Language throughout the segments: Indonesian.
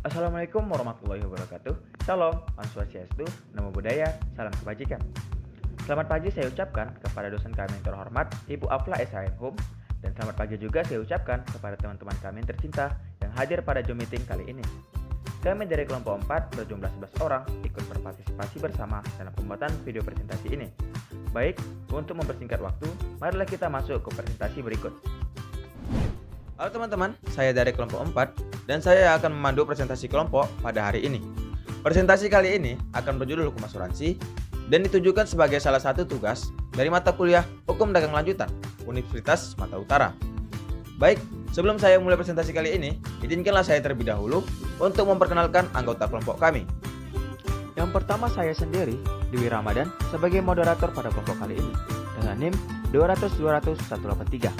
Assalamualaikum warahmatullahi wabarakatuh. Salam, Om Swastiastu, Namo Buddhaya, salam kebajikan. Selamat pagi saya ucapkan kepada dosen kami yang terhormat, Ibu Afla SHM, dan selamat pagi juga saya ucapkan kepada teman-teman kami yang tercinta yang hadir pada Zoom meeting kali ini. Kami dari kelompok 4 berjumlah 11 orang ikut berpartisipasi bersama dalam pembuatan video presentasi ini. Baik, untuk mempersingkat waktu, marilah kita masuk ke presentasi berikut. Halo teman-teman, saya dari kelompok 4 dan saya akan memandu presentasi kelompok pada hari ini. Presentasi kali ini akan berjudul Hukum Asuransi dan ditujukan sebagai salah satu tugas dari mata kuliah Hukum Dagang Lanjutan Universitas Sumatera Utara. Baik, sebelum saya mulai presentasi kali ini, izinkanlah saya terlebih dahulu untuk memperkenalkan anggota kelompok kami. Yang pertama saya sendiri, Dewi Ramadan, sebagai moderator pada kelompok kali ini dengan NIM 200-200-183.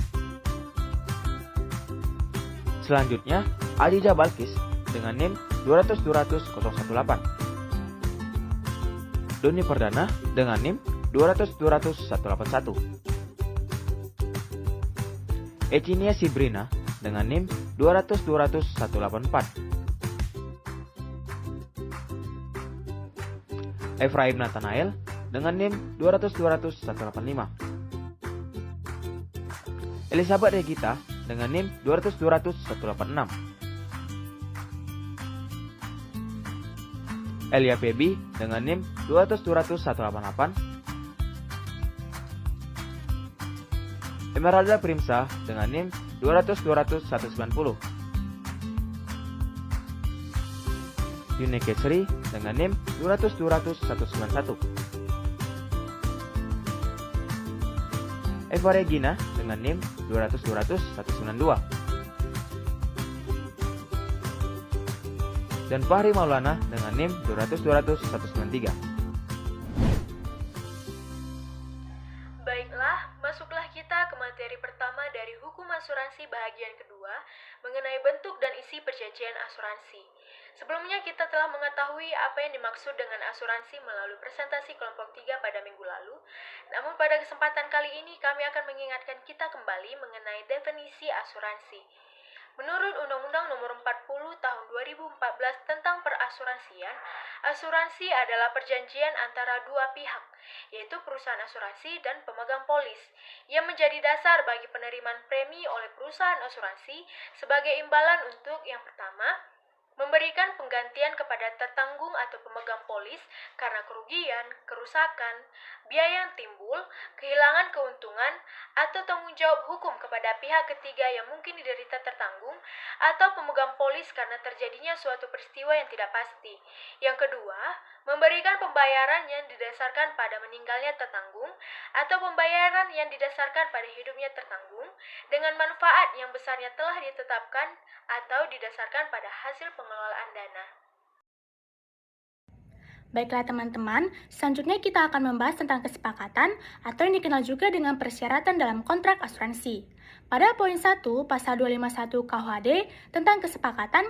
Selanjutnya, Adija Balkis dengan NIM 200-200-018. Doni Perdana dengan NIM 200-200-181. Ecinia Sibrina dengan NIM 200-200-184. Efraim Nathanael dengan NIM 200-200-185. Elizabeth Regita dengan NIM 200-200-186. Elia Febi dengan NIM 200-200-188. Emeralda Primsa dengan NIM 200-200-190. Yunike Sri dengan NIM 200-200-191. Eva Regina dengan NIM 200-200-192. Dan Fahri Maulana dengan NIM 200-200-193. Baiklah, masuklah kita ke materi pertama dari Hukum Asuransi bagian kedua mengenai bentuk dan isi perjanjian asuransi. Sebelumnya kita telah mengetahui apa yang dimaksud dengan asuransi melalui presentasi kelompok 3 pada minggu lalu. Namun pada kesempatan kali ini kami akan mengingatkan kita kembali mengenai definisi asuransi. Menurut Undang-Undang Nomor 40 Tahun 2014 tentang Perasuransian, asuransi adalah perjanjian antara dua pihak, yaitu perusahaan asuransi dan pemegang polis, yang menjadi dasar bagi penerimaan premi oleh perusahaan asuransi sebagai imbalan untuk yang pertama, memberikan penggantian kepada tertanggung atau pemegang polis karena kerugian, kerusakan, biaya yang timbul, kehilangan keuntungan, atau tanggung jawab hukum kepada pihak ketiga yang mungkin diderita tertanggung, atau pemegang polis karena terjadinya suatu peristiwa yang tidak pasti. Yang kedua, memberikan pembayaran yang didasarkan pada meninggalnya tertanggung, atau pembayaran yang didasarkan pada hidupnya tertanggung, dengan manfaat yang besarnya telah ditetapkan atau didasarkan pada hasil pengelolaan dana. Baiklah teman-teman, selanjutnya kita akan membahas tentang kesepakatan atau yang dikenal juga dengan persyaratan dalam kontrak asuransi. Pada poin 1 pasal 251 KUHD tentang kesepakatan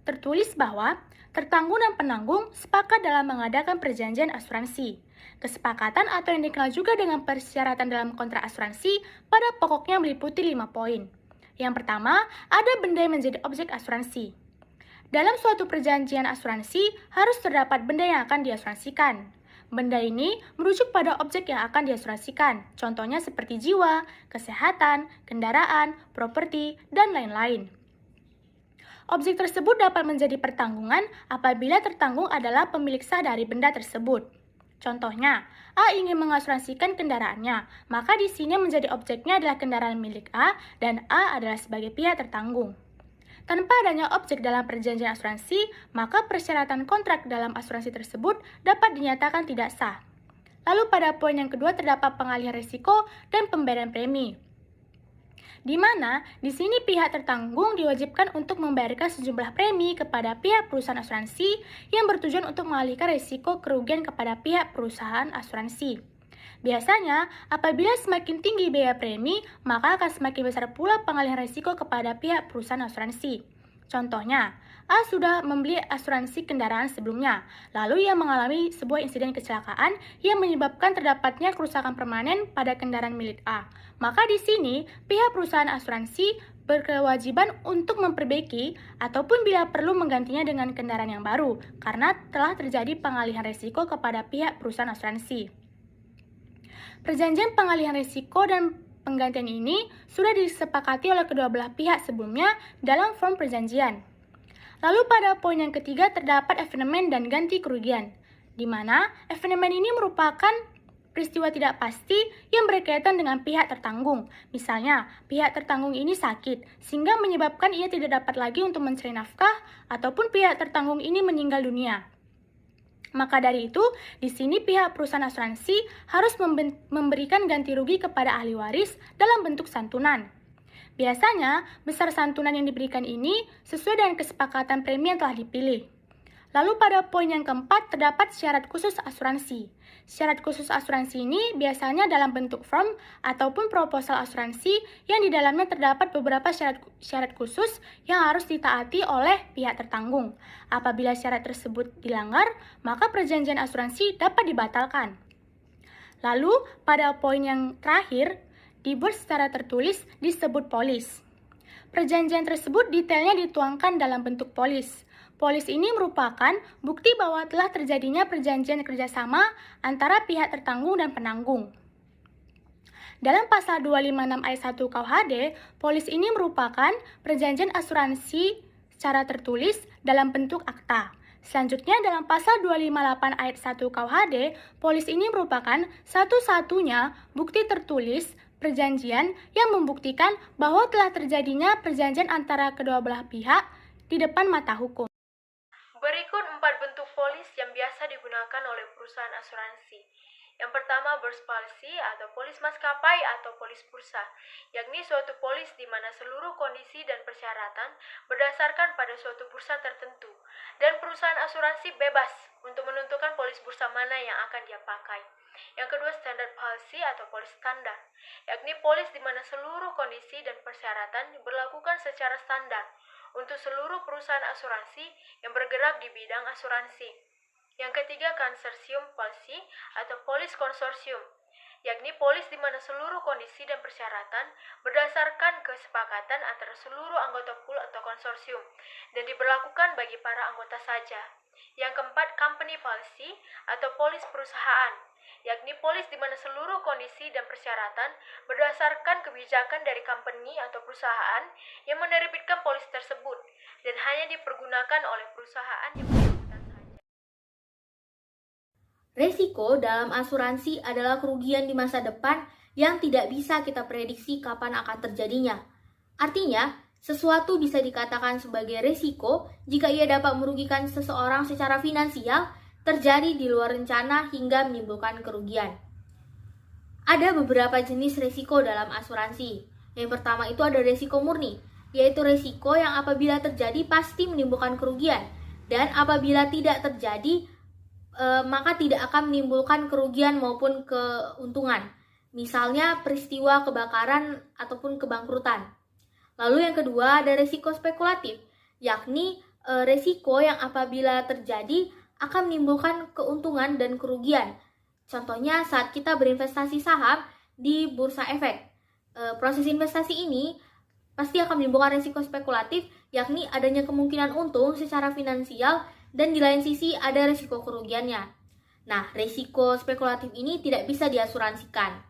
tertulis bahwa tertanggung dan penanggung sepakat dalam mengadakan perjanjian asuransi. Kesepakatan atau yang dikenal juga dengan persyaratan dalam kontrak asuransi pada pokoknya meliputi 5 poin. Yang pertama, ada benda yang menjadi objek asuransi. Dalam suatu perjanjian asuransi, harus terdapat benda yang akan diasuransikan. Benda ini merujuk pada objek yang akan diasuransikan, contohnya seperti jiwa, kesehatan, kendaraan, properti, dan lain-lain. Objek tersebut dapat menjadi pertanggungan apabila tertanggung adalah pemilik sah dari benda tersebut. Contohnya, A ingin mengasuransikan kendaraannya, maka di sini menjadi objeknya adalah kendaraan milik A dan A adalah sebagai pihak tertanggung. Tanpa adanya objek dalam perjanjian asuransi, maka persyaratan kontrak dalam asuransi tersebut dapat dinyatakan tidak sah. Lalu pada poin yang kedua terdapat pengalihan risiko dan pembayaran premi, di mana di sini pihak tertanggung diwajibkan untuk membayarkan sejumlah premi kepada pihak perusahaan asuransi yang bertujuan untuk mengalihkan risiko kerugian kepada pihak perusahaan asuransi. Biasanya, apabila semakin tinggi biaya premi, maka akan semakin besar pula pengalihan risiko kepada pihak perusahaan asuransi. Contohnya, A sudah membeli asuransi kendaraan sebelumnya, lalu ia mengalami sebuah insiden kecelakaan yang menyebabkan terdapatnya kerusakan permanen pada kendaraan milik A. Maka di sini, pihak perusahaan asuransi berkewajiban untuk memperbaiki ataupun bila perlu menggantinya dengan kendaraan yang baru karena telah terjadi pengalihan risiko kepada pihak perusahaan asuransi. Perjanjian pengalihan risiko dan penggantian ini sudah disepakati oleh kedua belah pihak sebelumnya dalam form perjanjian. Lalu pada poin yang ketiga terdapat evenement dan ganti kerugian, di mana evenement ini merupakan peristiwa tidak pasti yang berkaitan dengan pihak tertanggung. Misalnya, pihak tertanggung ini sakit, sehingga menyebabkan ia tidak dapat lagi untuk mencari nafkah, ataupun pihak tertanggung ini meninggal dunia. Maka dari itu, di sini pihak perusahaan asuransi harus memberikan ganti rugi kepada ahli waris dalam bentuk santunan. Biasanya, besar santunan yang diberikan ini sesuai dengan kesepakatan premi yang telah dipilih. Lalu pada poin yang keempat terdapat syarat khusus asuransi. Syarat khusus asuransi ini biasanya dalam bentuk form ataupun proposal asuransi yang di dalamnya terdapat beberapa syarat khusus yang harus ditaati oleh pihak tertanggung. Apabila syarat tersebut dilanggar, maka perjanjian asuransi dapat dibatalkan. Lalu pada poin yang terakhir, dibuat secara tertulis disebut polis. Perjanjian tersebut detailnya dituangkan dalam bentuk polis. Polis ini merupakan bukti bahwa telah terjadinya perjanjian kerjasama antara pihak tertanggung dan penanggung. Dalam pasal 256 ayat 1 KUHD, polis ini merupakan perjanjian asuransi secara tertulis dalam bentuk akta. Selanjutnya dalam pasal 258 ayat 1 KUHD, polis ini merupakan satu-satunya bukti tertulis perjanjian yang membuktikan bahwa telah terjadinya perjanjian antara kedua belah pihak di depan mata hukum. Berikut 4 bentuk polis yang biasa digunakan oleh perusahaan asuransi. Yang pertama, burst policy atau polis maskapai atau polis bursa, yakni suatu polis di mana seluruh kondisi dan persyaratan berdasarkan pada suatu bursa tertentu, dan perusahaan asuransi bebas untuk menentukan polis bursa mana yang akan dia pakai. Yang kedua, standard policy atau polis standar, yakni polis di mana seluruh kondisi dan persyaratan diberlakukan secara standar untuk seluruh perusahaan asuransi yang bergerak di bidang asuransi. Yang ketiga, consortium policy atau polis konsorsium, yakni polis di mana seluruh kondisi dan persyaratan berdasarkan kesepakatan antara seluruh anggota pool atau konsorsium dan diberlakukan bagi para anggota saja. Yang keempat, company policy atau polis perusahaan, yakni polis di mana seluruh kondisi dan persyaratan berdasarkan kebijakan dari company atau perusahaan yang menerbitkan polis tersebut dan hanya dipergunakan oleh perusahaan yang bersangkutan saja. Resiko dalam asuransi adalah kerugian di masa depan yang tidak bisa kita prediksi kapan akan terjadinya. Artinya, sesuatu bisa dikatakan sebagai resiko jika ia dapat merugikan seseorang secara finansial, terjadi di luar rencana hingga menimbulkan kerugian. Ada beberapa jenis resiko dalam asuransi. Yang pertama itu ada resiko murni, yaitu resiko yang apabila terjadi pasti menimbulkan kerugian, dan apabila tidak terjadi maka tidak akan menimbulkan kerugian maupun keuntungan. Misalnya peristiwa kebakaran ataupun kebangkrutan. Lalu yang kedua ada resiko spekulatif, yakni resiko yang apabila terjadi akan menimbulkan keuntungan dan kerugian. Contohnya saat kita berinvestasi saham di bursa efek. Proses investasi ini pasti akan menimbulkan resiko spekulatif, yakni adanya kemungkinan untung secara finansial dan di lain sisi ada resiko kerugiannya. Nah, resiko spekulatif ini tidak bisa diasuransikan.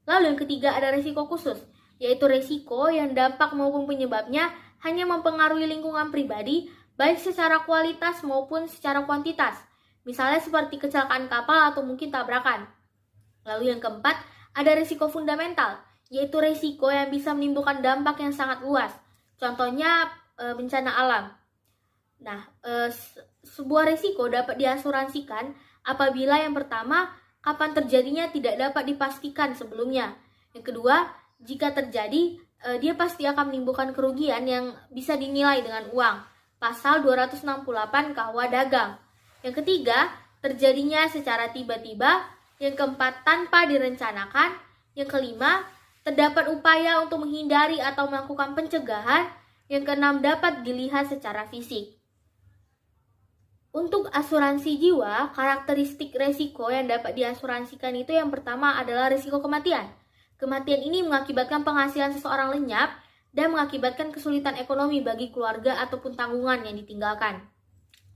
Lalu yang ketiga ada resiko khusus, yaitu resiko yang dampak maupun penyebabnya hanya mempengaruhi lingkungan pribadi, baik secara kualitas maupun secara kuantitas. Misalnya seperti kecelakaan kapal atau mungkin tabrakan. Lalu yang keempat, ada resiko fundamental, yaitu resiko yang bisa menimbulkan dampak yang sangat luas. Contohnya bencana alam. Nah, sebuah resiko dapat diasuransikan apabila yang pertama, kapan terjadinya tidak dapat dipastikan sebelumnya. Yang kedua, jika terjadi, dia pasti akan menimbulkan kerugian yang bisa dinilai dengan uang. Pasal 268 KUH Dagang. Yang ketiga, terjadinya secara tiba-tiba. Yang keempat, tanpa direncanakan. Yang kelima, terdapat upaya untuk menghindari atau melakukan pencegahan. Yang keenam, dapat dilihat secara fisik. Untuk asuransi jiwa, karakteristik resiko yang dapat diasuransikan itu yang pertama adalah resiko kematian. Kematian ini mengakibatkan penghasilan seseorang lenyap dan mengakibatkan kesulitan ekonomi bagi keluarga ataupun tanggungan yang ditinggalkan.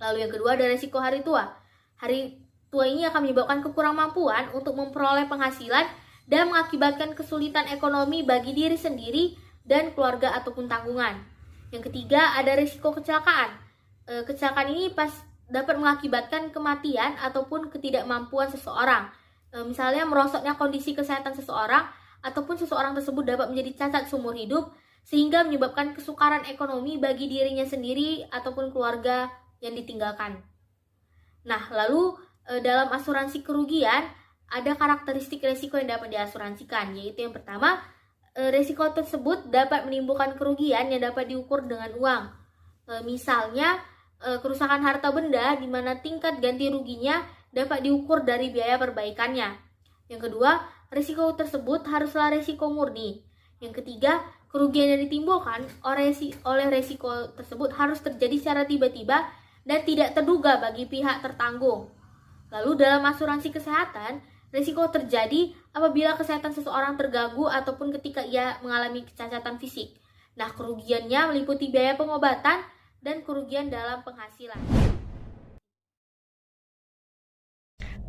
Lalu yang kedua ada resiko hari tua. Hari tua ini akan menyebabkan kekurangmampuan untuk memperoleh penghasilan dan mengakibatkan kesulitan ekonomi bagi diri sendiri dan keluarga ataupun tanggungan. Yang ketiga ada risiko kecelakaan. Kecelakaan ini dapat mengakibatkan kematian ataupun ketidakmampuan seseorang. Misalnya merosotnya kondisi kesehatan seseorang ataupun seseorang tersebut dapat menjadi cacat seumur hidup sehingga menyebabkan kesukaran ekonomi bagi dirinya sendiri ataupun keluarga yang ditinggalkan. Nah, lalu dalam asuransi kerugian ada karakteristik resiko yang dapat diasuransikan, yaitu yang pertama, resiko tersebut dapat menimbulkan kerugian yang dapat diukur dengan uang. Misalnya kerusakan harta benda di mana tingkat ganti ruginya dapat diukur dari biaya perbaikannya. Yang kedua, resiko tersebut haruslah resiko murni. Yang ketiga, kerugian yang ditimbulkan oleh resiko tersebut harus terjadi secara tiba-tiba dan tidak terduga bagi pihak tertanggung. Lalu dalam asuransi kesehatan, risiko terjadi apabila kesehatan seseorang terganggu ataupun ketika ia mengalami kecacatan fisik. Nah, kerugiannya meliputi biaya pengobatan dan kerugian dalam penghasilan.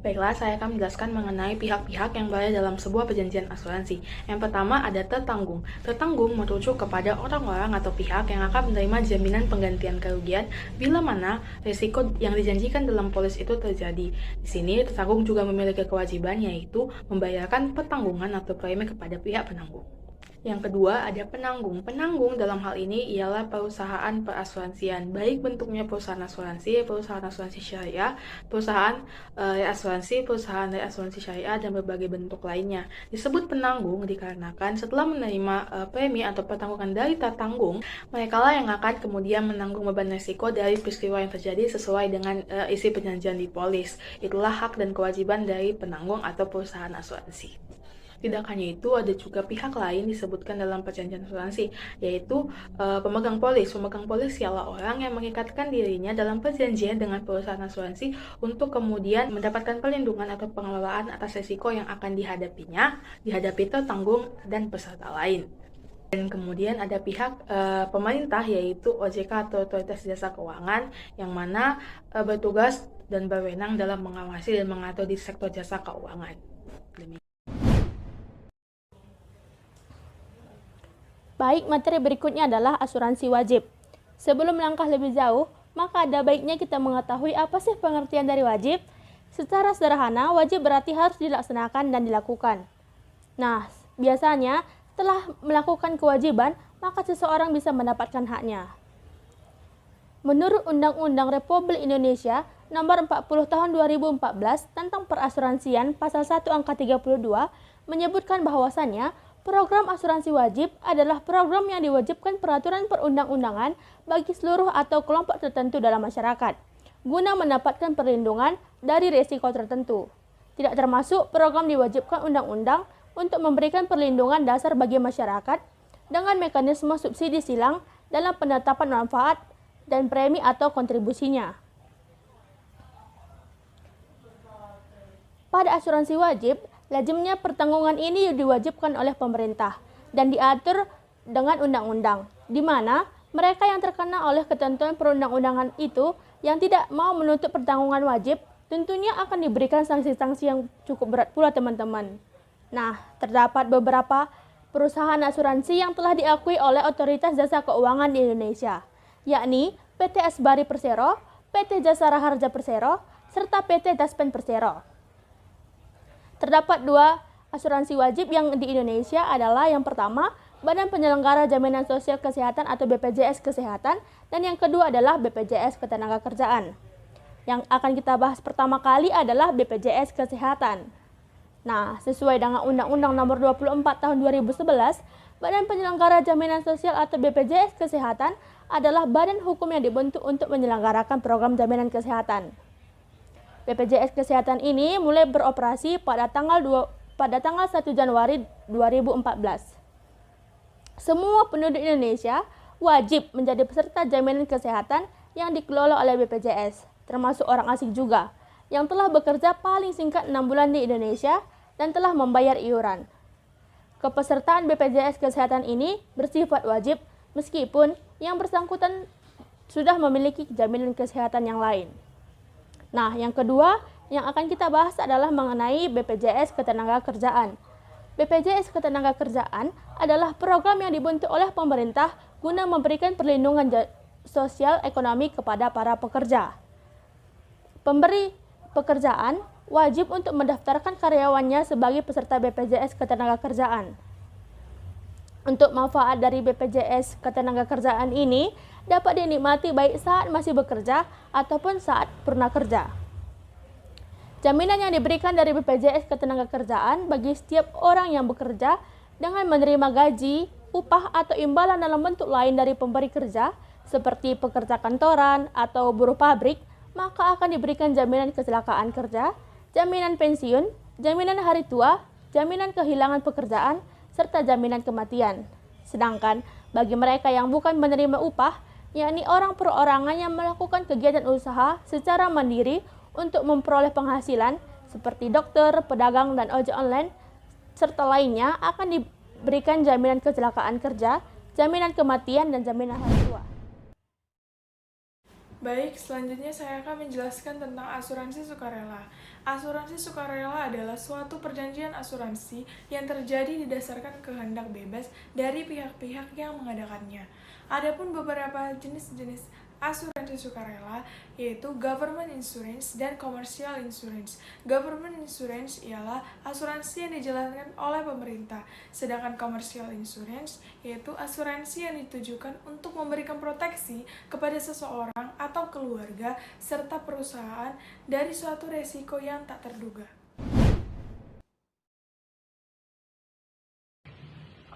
Baiklah, saya akan menjelaskan mengenai pihak-pihak yang berada dalam sebuah perjanjian asuransi. Yang pertama ada tertanggung. Tertanggung merujuk kepada orang-orang atau pihak yang akan menerima jaminan penggantian kerugian bila mana risiko yang dijanjikan dalam polis itu terjadi. Di sini, tertanggung juga memiliki kewajiban yaitu membayarkan pertanggungan atau premi kepada pihak penanggung. Yang kedua, ada penanggung. Penanggung dalam hal ini ialah perusahaan perasuransian, baik bentuknya perusahaan asuransi syariah, perusahaan reasuransi syariah, dan berbagai bentuk lainnya. Disebut penanggung dikarenakan setelah menerima premi atau pertanggungan dari tertanggung, mereka lah yang akan kemudian menanggung beban risiko dari peristiwa yang terjadi sesuai dengan isi perjanjian di polis. Itulah hak dan kewajiban dari penanggung atau perusahaan asuransi. Tidak hanya itu, ada juga pihak lain disebutkan dalam perjanjian asuransi, yaitu pemegang polis. Pemegang polis ialah orang yang mengikatkan dirinya dalam perjanjian dengan perusahaan asuransi untuk kemudian mendapatkan perlindungan atau pengelolaan atas risiko yang akan dihadapi tertanggung dan peserta lain. Dan kemudian ada pihak pemerintah, yaitu OJK atau Otoritas Jasa Keuangan, yang mana bertugas dan berwenang dalam mengawasi dan mengatur di sektor jasa keuangan. Baik, materi berikutnya adalah asuransi wajib. Sebelum melangkah lebih jauh, maka ada baiknya kita mengetahui apa sih pengertian dari wajib. Secara sederhana, wajib berarti harus dilaksanakan dan dilakukan. Nah, biasanya setelah melakukan kewajiban, maka seseorang bisa mendapatkan haknya. Menurut Undang-Undang Republik Indonesia Nomor 40 Tahun 2014 tentang Perasuransian Pasal 1 Angka 32 menyebutkan bahwasannya program asuransi wajib adalah program yang diwajibkan peraturan perundang-undangan bagi seluruh atau kelompok tertentu dalam masyarakat, guna mendapatkan perlindungan dari risiko tertentu. Tidak termasuk program diwajibkan undang-undang untuk memberikan perlindungan dasar bagi masyarakat dengan mekanisme subsidi silang dalam penetapan manfaat dan premi atau kontribusinya. Pada asuransi wajib, lazimnya pertanggungan ini diwajibkan oleh pemerintah dan diatur dengan undang-undang, di mana mereka yang terkena oleh ketentuan perundang-undangan itu yang tidak mau menuntut pertanggungan wajib tentunya akan diberikan sanksi-sanksi yang cukup berat pula, teman-teman. Nah, terdapat beberapa perusahaan asuransi yang telah diakui oleh Otoritas Jasa Keuangan di Indonesia, yakni PT Asbari Persero, PT Jasara Harja Persero, serta PT Daspen Persero. Terdapat dua asuransi wajib yang di Indonesia adalah yang pertama, Badan Penyelenggara Jaminan Sosial Kesehatan atau BPJS Kesehatan, dan yang kedua adalah BPJS Ketenagakerjaan. Yang akan kita bahas pertama kali adalah BPJS Kesehatan. Nah, sesuai dengan Undang-Undang Nomor 24 Tahun 2011, Badan Penyelenggara Jaminan Sosial atau BPJS Kesehatan adalah badan hukum yang dibentuk untuk menyelenggarakan program jaminan kesehatan. BPJS Kesehatan ini mulai beroperasi pada tanggal 1 Januari 2014. Semua penduduk Indonesia wajib menjadi peserta jaminan kesehatan yang dikelola oleh BPJS, termasuk orang asing juga, yang telah bekerja paling singkat 6 bulan di Indonesia dan telah membayar iuran. Kepesertaan BPJS Kesehatan ini bersifat wajib meskipun yang bersangkutan sudah memiliki jaminan kesehatan yang lain. Nah, yang kedua yang akan kita bahas adalah mengenai BPJS Ketenagakerjaan. BPJS Ketenagakerjaan adalah program yang dibentuk oleh pemerintah guna memberikan perlindungan sosial ekonomi kepada para pekerja. Pemberi pekerjaan wajib untuk mendaftarkan karyawannya sebagai peserta BPJS Ketenagakerjaan. Untuk manfaat dari BPJS Ketenagakerjaan ini dapat dinikmati baik saat masih bekerja ataupun saat purna kerja. Jaminan yang diberikan dari BPJS Ketenagakerjaan bagi setiap orang yang bekerja dengan menerima gaji, upah atau imbalan dalam bentuk lain dari pemberi kerja, seperti pekerja kantoran atau buruh pabrik, maka akan diberikan jaminan kecelakaan kerja, jaminan pensiun, jaminan hari tua, jaminan kehilangan pekerjaan, serta jaminan kematian. Sedangkan bagi mereka yang bukan menerima upah, yakni orang perorangan yang melakukan kegiatan usaha secara mandiri untuk memperoleh penghasilan, seperti dokter, pedagang, dan ojek online, serta lainnya akan diberikan jaminan kecelakaan kerja, jaminan kematian, dan jaminan hari tua. Baik, selanjutnya saya akan menjelaskan tentang asuransi sukarela. Asuransi sukarela adalah suatu perjanjian asuransi yang terjadi didasarkan kehendak bebas dari pihak-pihak yang mengadakannya. Adapun beberapa jenis-jenis asuransi sukarela yaitu government insurance dan commercial insurance. Government insurance ialah asuransi yang dijalankan oleh pemerintah, sedangkan commercial insurance yaitu asuransi yang ditujukan untuk memberikan proteksi kepada seseorang atau keluarga serta perusahaan dari suatu resiko yang tak terduga.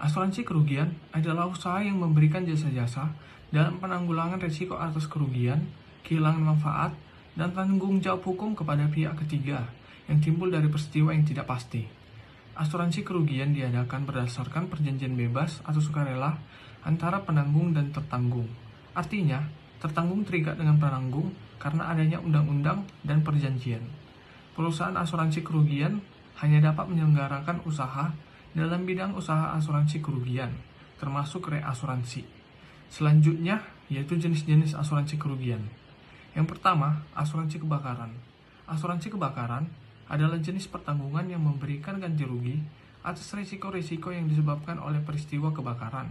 Asuransi kerugian adalah usaha yang memberikan jasa-jasa dalam penanggulangan risiko atas kerugian, kehilangan manfaat, dan tanggung jawab hukum kepada pihak ketiga yang timbul dari peristiwa yang tidak pasti. Asuransi kerugian diadakan berdasarkan perjanjian bebas atau sukarela antara penanggung dan tertanggung. Artinya, tertanggung terikat dengan penanggung karena adanya undang-undang dan perjanjian. Perusahaan asuransi kerugian hanya dapat menyelenggarakan usaha dalam bidang usaha asuransi kerugian, termasuk reasuransi. Selanjutnya, yaitu jenis-jenis asuransi kerugian. Yang pertama, asuransi kebakaran. Asuransi kebakaran adalah jenis pertanggungan yang memberikan ganti rugi atas risiko-risiko yang disebabkan oleh peristiwa kebakaran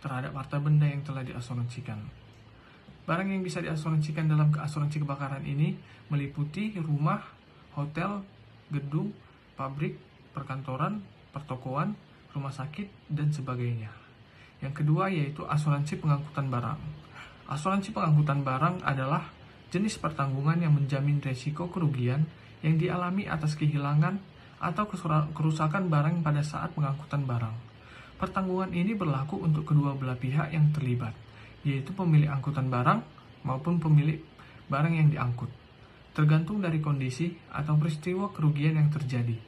terhadap harta benda yang telah diasuransikan. Barang yang bisa diasuransikan dalam asuransi kebakaran ini meliputi rumah, hotel, gedung, pabrik, perkantoran, pertokoan, rumah sakit, dan sebagainya. Yang kedua yaitu asuransi pengangkutan barang. Asuransi pengangkutan barang adalah jenis pertanggungan yang menjamin risiko kerugian yang dialami atas kehilangan atau kerusakan barang pada saat pengangkutan barang. Pertanggungan ini berlaku untuk kedua belah pihak yang terlibat, yaitu pemilik angkutan barang maupun pemilik barang yang diangkut, tergantung dari kondisi atau peristiwa kerugian yang terjadi.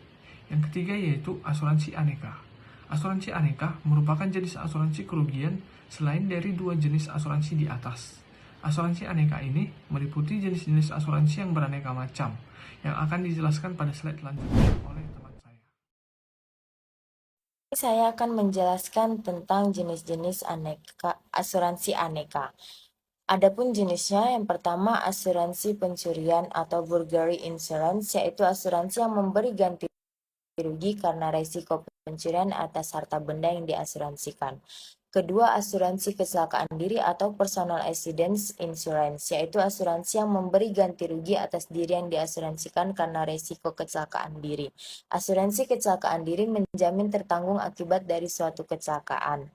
Yang ketiga yaitu asuransi aneka. Asuransi aneka merupakan jenis asuransi kerugian selain dari dua jenis asuransi di atas. Asuransi aneka ini meliputi jenis-jenis asuransi yang beraneka macam, yang akan dijelaskan pada slide selanjutnya oleh teman saya. Saya akan menjelaskan tentang jenis-jenis asuransi aneka. Adapun jenisnya, yang pertama asuransi pencurian atau burglary insurance, yaitu asuransi yang memberi ganti rugi karena risiko pencurian atas harta benda yang diasuransikan. Kedua, asuransi kecelakaan diri atau personal accident insurance, yaitu asuransi yang memberi ganti rugi atas diri yang diasuransikan karena risiko kecelakaan diri. Asuransi kecelakaan diri menjamin tertanggung akibat dari suatu kecelakaan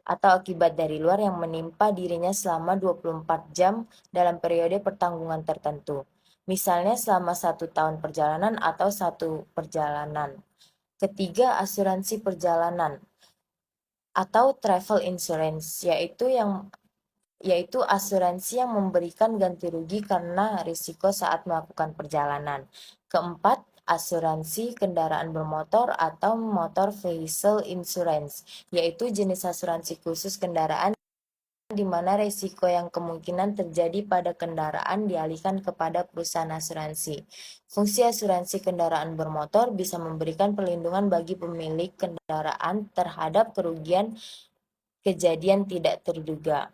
atau akibat dari luar yang menimpa dirinya selama 24 jam dalam periode pertanggungan tertentu. Misalnya selama 1 tahun perjalanan atau 1 perjalanan. Ketiga, asuransi perjalanan atau travel insurance, yaitu asuransi yang memberikan ganti rugi karena risiko saat melakukan perjalanan. Keempat, asuransi kendaraan bermotor atau motor vehicle insurance, yaitu jenis asuransi khusus kendaraan di mana risiko yang kemungkinan terjadi pada kendaraan dialihkan kepada perusahaan asuransi. Fungsi asuransi kendaraan bermotor bisa memberikan perlindungan bagi pemilik kendaraan terhadap kerugian kejadian tidak terduga.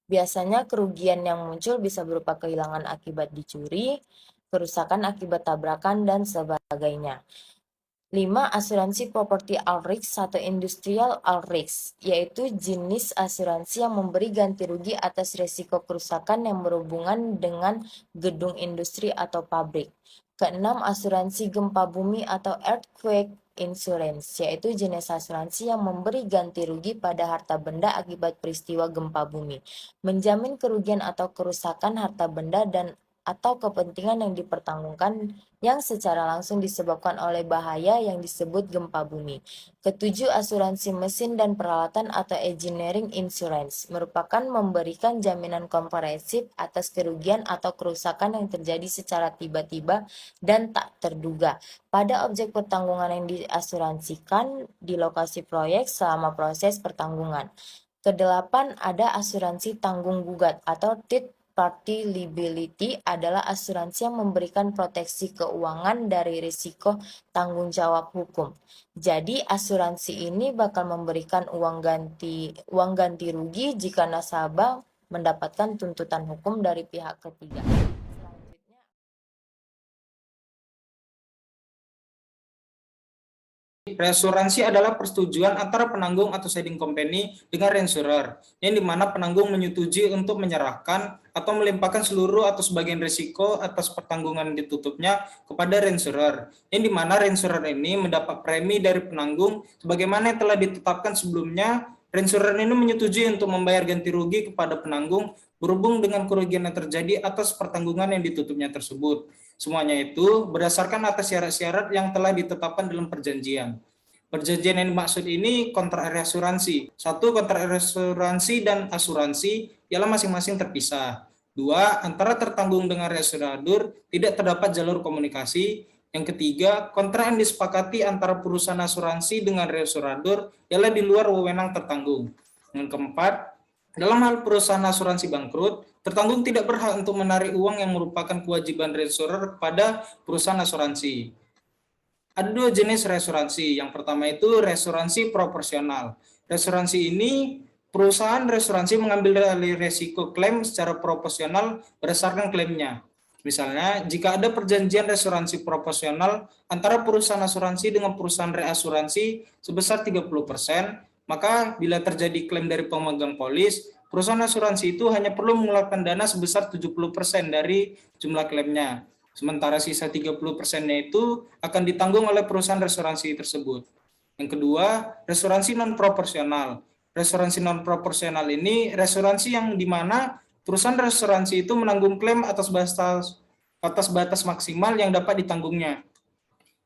Biasanya kerugian yang muncul bisa berupa kehilangan akibat dicuri, kerusakan akibat tabrakan, dan sebagainya. 5. Asuransi property all risk atau industrial all risk, yaitu jenis asuransi yang memberi ganti rugi atas risiko kerusakan yang berhubungan dengan gedung industri atau pabrik. Keenam, asuransi gempa bumi atau earthquake insurance, yaitu jenis asuransi yang memberi ganti rugi pada harta benda akibat peristiwa gempa bumi, menjamin kerugian atau kerusakan harta benda dan atau kepentingan yang dipertanggungkan yang secara langsung disebabkan oleh bahaya yang disebut gempa bumi. Ketujuh, asuransi mesin dan peralatan atau engineering insurance merupakan memberikan jaminan komprehensif atas kerugian atau kerusakan yang terjadi secara tiba-tiba dan tak terduga pada objek pertanggungan yang diasuransikan di lokasi proyek selama proses pertanggungan. Kedelapan, ada asuransi tanggung gugat atau third party liability adalah asuransi yang memberikan proteksi keuangan dari risiko tanggung jawab hukum. Jadi asuransi ini bakal memberikan uang ganti rugi jika nasabah mendapatkan tuntutan hukum dari pihak ketiga. Reasuransi adalah persetujuan antara penanggung atau ceding company dengan reinsurer, yang dimana penanggung menyetujui untuk menyerahkan atau melimpahkan seluruh atau sebagian risiko atas pertanggungan ditutupnya kepada reinsurer, yang dimana reinsurer ini mendapat premi dari penanggung sebagaimana yang telah ditetapkan sebelumnya. Reinsurer ini menyetujui untuk membayar ganti rugi kepada penanggung berhubung dengan kerugian yang terjadi atas pertanggungan yang ditutupnya tersebut. Semuanya itu berdasarkan atas syarat-syarat yang telah ditetapkan dalam perjanjian. Perjanjian yang dimaksud ini kontrak reasuransi. 1. Kontrak reasuransi dan asuransi ialah masing-masing terpisah. 2. Antara tertanggung dengan reasuradur tidak terdapat jalur komunikasi. Yang ketiga, kontrak yang disepakati antara perusahaan asuransi dengan reasuradur ialah di luar wewenang tertanggung. Yang keempat, dalam hal perusahaan asuransi bangkrut, tertanggung tidak berhak untuk menarik uang yang merupakan kewajiban reasurer kepada perusahaan asuransi. Ada dua jenis reasuransi. Yang pertama itu reasuransi proporsional. Reasuransi ini perusahaan reasuransi mengambil alih risiko klaim secara proporsional berdasarkan klaimnya. Misalnya, jika ada perjanjian reasuransi proporsional antara perusahaan asuransi dengan perusahaan reasuransi sebesar 30%, maka bila terjadi klaim dari pemegang polis, perusahaan asuransi itu hanya perlu mengeluarkan dana sebesar 70% dari jumlah klaimnya. Sementara sisa 30%-nya itu akan ditanggung oleh perusahaan reasuransi tersebut. Yang kedua, reasuransi non-proporsional. Reasuransi non-proporsional ini reasuransi yang dimana perusahaan reasuransi itu menanggung klaim atas batas maksimal yang dapat ditanggungnya.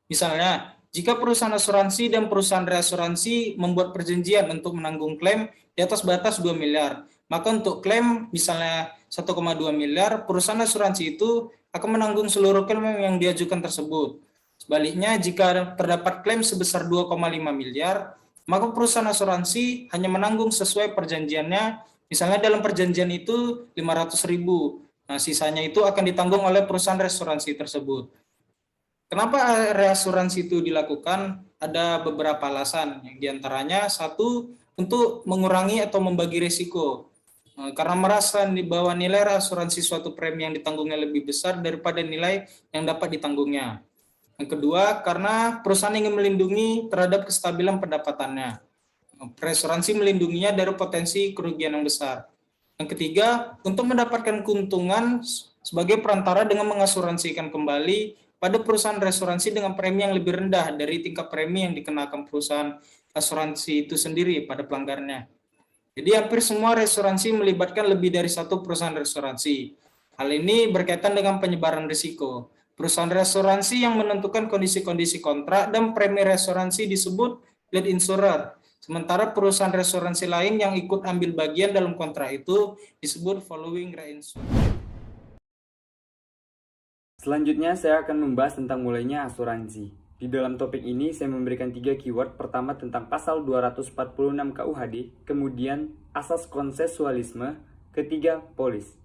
Misalnya, jika perusahaan asuransi dan perusahaan reasuransi membuat perjanjian untuk menanggung klaim di atas batas 2 miliar, maka untuk klaim misalnya 1,2 miliar, perusahaan asuransi itu akan menanggung seluruh klaim yang diajukan tersebut. Sebaliknya, jika terdapat klaim sebesar 2,5 miliar, maka perusahaan asuransi hanya menanggung sesuai perjanjiannya. Misalnya dalam perjanjian itu 500.000, nah sisanya itu akan ditanggung oleh perusahaan reasuransi tersebut. Kenapa reasuransi itu dilakukan? Ada beberapa alasan, yang diantaranya satu, untuk mengurangi atau membagi risiko. Karena merasa bahwa nilai reasuransi suatu premi yang ditanggungnya lebih besar daripada nilai yang dapat ditanggungnya. Yang kedua, karena perusahaan ingin melindungi terhadap kestabilan pendapatannya. Reasuransi melindunginya dari potensi kerugian yang besar. Yang ketiga, untuk mendapatkan keuntungan sebagai perantara dengan mengasuransikan kembali pada perusahaan reasuransi dengan premi yang lebih rendah dari tingkat premi yang dikenakan perusahaan asuransi itu sendiri pada pelanggarnya. Jadi hampir semua reasuransi melibatkan lebih dari satu perusahaan reasuransi. Hal ini berkaitan dengan penyebaran risiko. Perusahaan reasuransi yang menentukan kondisi-kondisi kontrak dan premi reasuransi disebut lead insurer. Sementara perusahaan reasuransi lain yang ikut ambil bagian dalam kontrak itu disebut following reinsurer. Selanjutnya saya akan membahas tentang mulainya asuransi. Di dalam topik ini saya memberikan 3 keyword. Pertama tentang pasal 246 KUHD, kemudian asas konsensualisme. Ketiga, polis.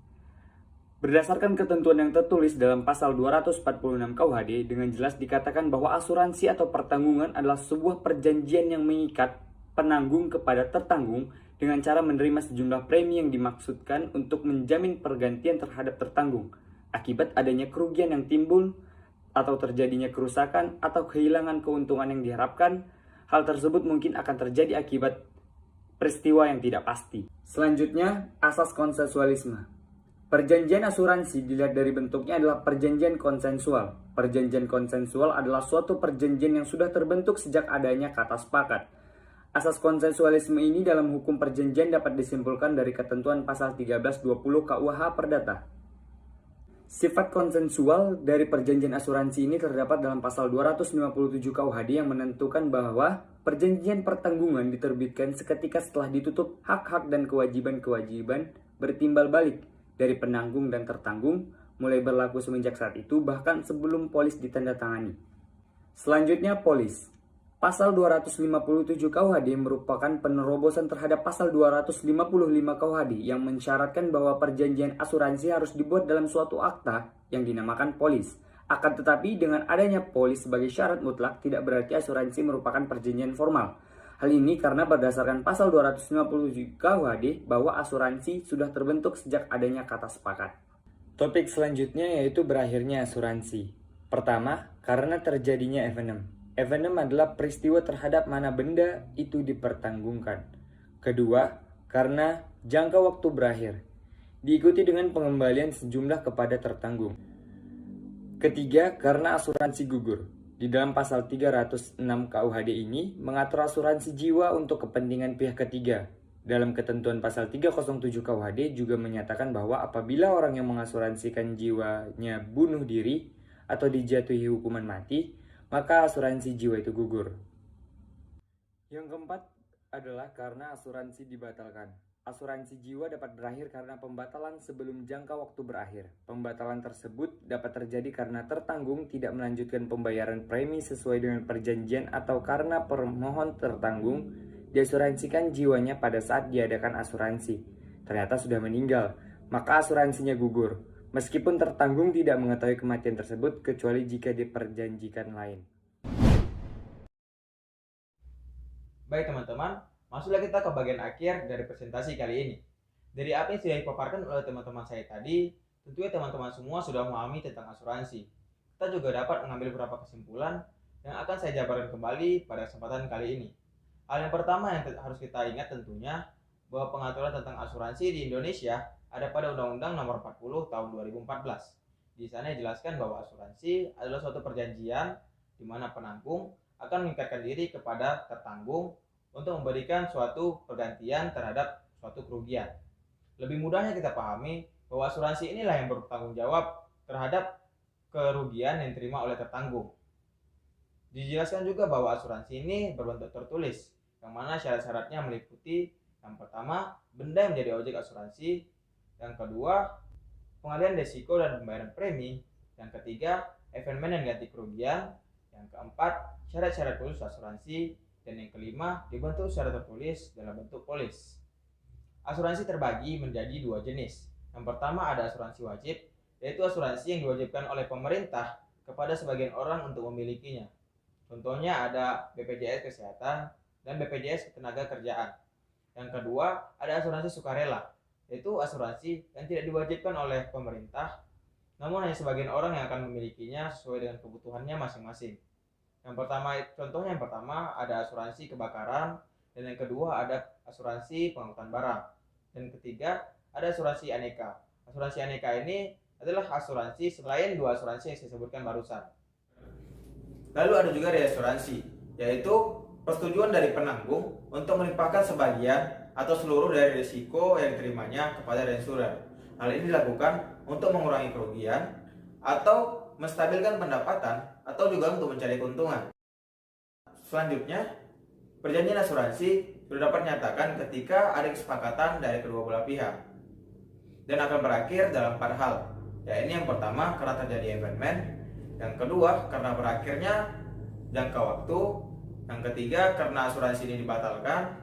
Berdasarkan ketentuan yang tertulis dalam pasal 246 KUHD, dengan jelas dikatakan bahwa asuransi atau pertanggungan adalah sebuah perjanjian yang mengikat penanggung kepada tertanggung dengan cara menerima sejumlah premi yang dimaksudkan untuk menjamin pergantian terhadap tertanggung akibat adanya kerugian yang timbul atau terjadinya kerusakan atau kehilangan keuntungan yang diharapkan. Hal tersebut mungkin akan terjadi akibat peristiwa yang tidak pasti. Selanjutnya, asas konsensualisme. Perjanjian asuransi dilihat dari bentuknya adalah perjanjian konsensual. Perjanjian konsensual adalah suatu perjanjian yang sudah terbentuk sejak adanya kata sepakat. Asas konsensualisme ini dalam hukum perjanjian dapat disimpulkan dari ketentuan pasal 1320 KUH Perdata. Sifat konsensual dari perjanjian asuransi ini terdapat dalam pasal 257 KUHD yang menentukan bahwa perjanjian pertanggungan diterbitkan seketika setelah ditutup hak-hak dan kewajiban-kewajiban bertimbal balik dari penanggung dan tertanggung, mulai berlaku semenjak saat itu bahkan sebelum polis ditandatangani. Selanjutnya, polis. Pasal 257 KUHD merupakan penerobosan terhadap pasal 255 KUHD yang mensyaratkan bahwa perjanjian asuransi harus dibuat dalam suatu akta yang dinamakan polis. Akan tetapi dengan adanya polis sebagai syarat mutlak tidak berarti asuransi merupakan perjanjian formal. Hal ini karena berdasarkan pasal 257 KUHD bahwa asuransi sudah terbentuk sejak adanya kata sepakat. Topik selanjutnya yaitu berakhirnya asuransi. Pertama, karena terjadinya evenem. Evenem adalah peristiwa terhadap mana benda itu dipertanggungkan. Kedua, karena jangka waktu berakhir. Diikuti dengan pengembalian sejumlah kepada tertanggung. Ketiga, karena asuransi gugur. Di dalam pasal 306 KUHD ini mengatur asuransi jiwa untuk kepentingan pihak ketiga. Dalam ketentuan pasal 307 KUHD juga menyatakan bahwa apabila orang yang mengasuransikan jiwanya bunuh diri atau dijatuhi hukuman mati, maka asuransi jiwa itu gugur. Yang keempat adalah karena asuransi dibatalkan. Asuransi jiwa dapat berakhir karena pembatalan sebelum jangka waktu berakhir. Pembatalan tersebut dapat terjadi karena tertanggung tidak melanjutkan pembayaran premi sesuai dengan perjanjian atau karena pemohon tertanggung diasuransikan jiwanya pada saat diadakan asuransi ternyata sudah meninggal, maka asuransinya gugur. Meskipun tertanggung tidak mengetahui kematian tersebut kecuali jika diperjanjikan lain. Baik teman-teman, masuklah kita ke bagian akhir dari presentasi kali ini. Dari apa yang sudah dipaparkan oleh teman-teman saya tadi, tentunya teman-teman semua sudah memahami tentang asuransi. Kita juga dapat mengambil beberapa kesimpulan yang akan saya jabarkan kembali pada kesempatan kali ini. Hal yang pertama yang harus kita ingat tentunya bahwa pengaturan tentang asuransi di Indonesia ada pada Undang-Undang Nomor 40 Tahun 2014. Di sana dijelaskan bahwa asuransi adalah suatu perjanjian di mana penanggung akan mengikatkan diri kepada tertanggung untuk memberikan suatu pergantian terhadap suatu kerugian. Lebih mudahnya kita pahami bahwa asuransi inilah yang bertanggung jawab terhadap kerugian yang diterima oleh tertanggung. Dijelaskan juga bahwa asuransi ini berbentuk tertulis, yang mana syarat-syaratnya meliputi yang pertama, benda yang menjadi objek asuransi. Yang kedua, pengalihan risiko dan pembayaran premi. Yang ketiga, eventual yang ganti kerugian. Yang keempat, syarat-syarat khusus asuransi. Dan yang kelima, dibentuk secara tertulis dalam bentuk polis. Asuransi terbagi menjadi dua jenis. Yang pertama ada asuransi wajib, yaitu asuransi yang diwajibkan oleh pemerintah kepada sebagian orang untuk memilikinya. Contohnya ada BPJS Kesehatan dan BPJS Ketenagakerjaan. Yang kedua, ada asuransi sukarela, yaitu asuransi yang tidak diwajibkan oleh pemerintah, namun hanya sebagian orang yang akan memilikinya sesuai dengan kebutuhannya masing-masing. Contohnya yang pertama ada asuransi kebakaran, dan yang kedua ada asuransi pengangkutan barang. Dan ketiga, ada asuransi aneka. Asuransi aneka ini adalah asuransi selain dua asuransi yang saya sebutkan barusan. Lalu ada juga reasuransi, yaitu persetujuan dari penanggung untuk melimpahkan sebagian atau seluruh dari risiko yang diterimanya kepada reinsurer. Hal ini dilakukan untuk mengurangi kerugian atau menstabilkan pendapatan atau juga untuk mencari keuntungan. Selanjutnya, perjanjian asuransi sudah dapat dinyatakan ketika ada kesepakatan dari kedua belah pihak dan akan berakhir dalam 4 hal. Yaitu yang pertama karena terjadi eventual, yang kedua karena berakhirnya jangka waktu, yang ketiga karena asuransi ini dibatalkan,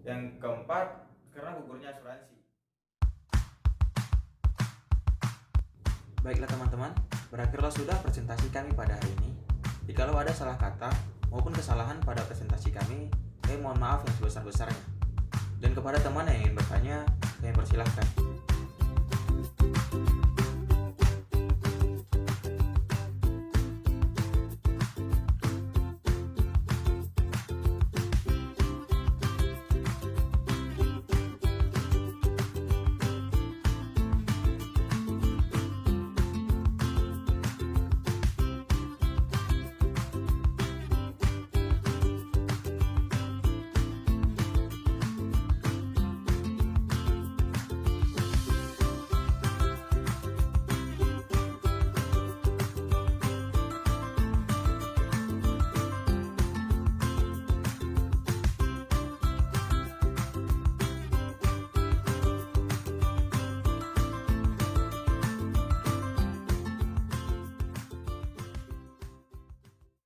yang keempat karena gugurnya asuransi. Baiklah teman-teman, berakhirlah sudah presentasi kami pada hari ini. Jikalau ada salah kata maupun kesalahan pada presentasi kami mohon maaf yang sebesar-besarnya. Dan kepada teman yang ingin bertanya, kami persilahkan.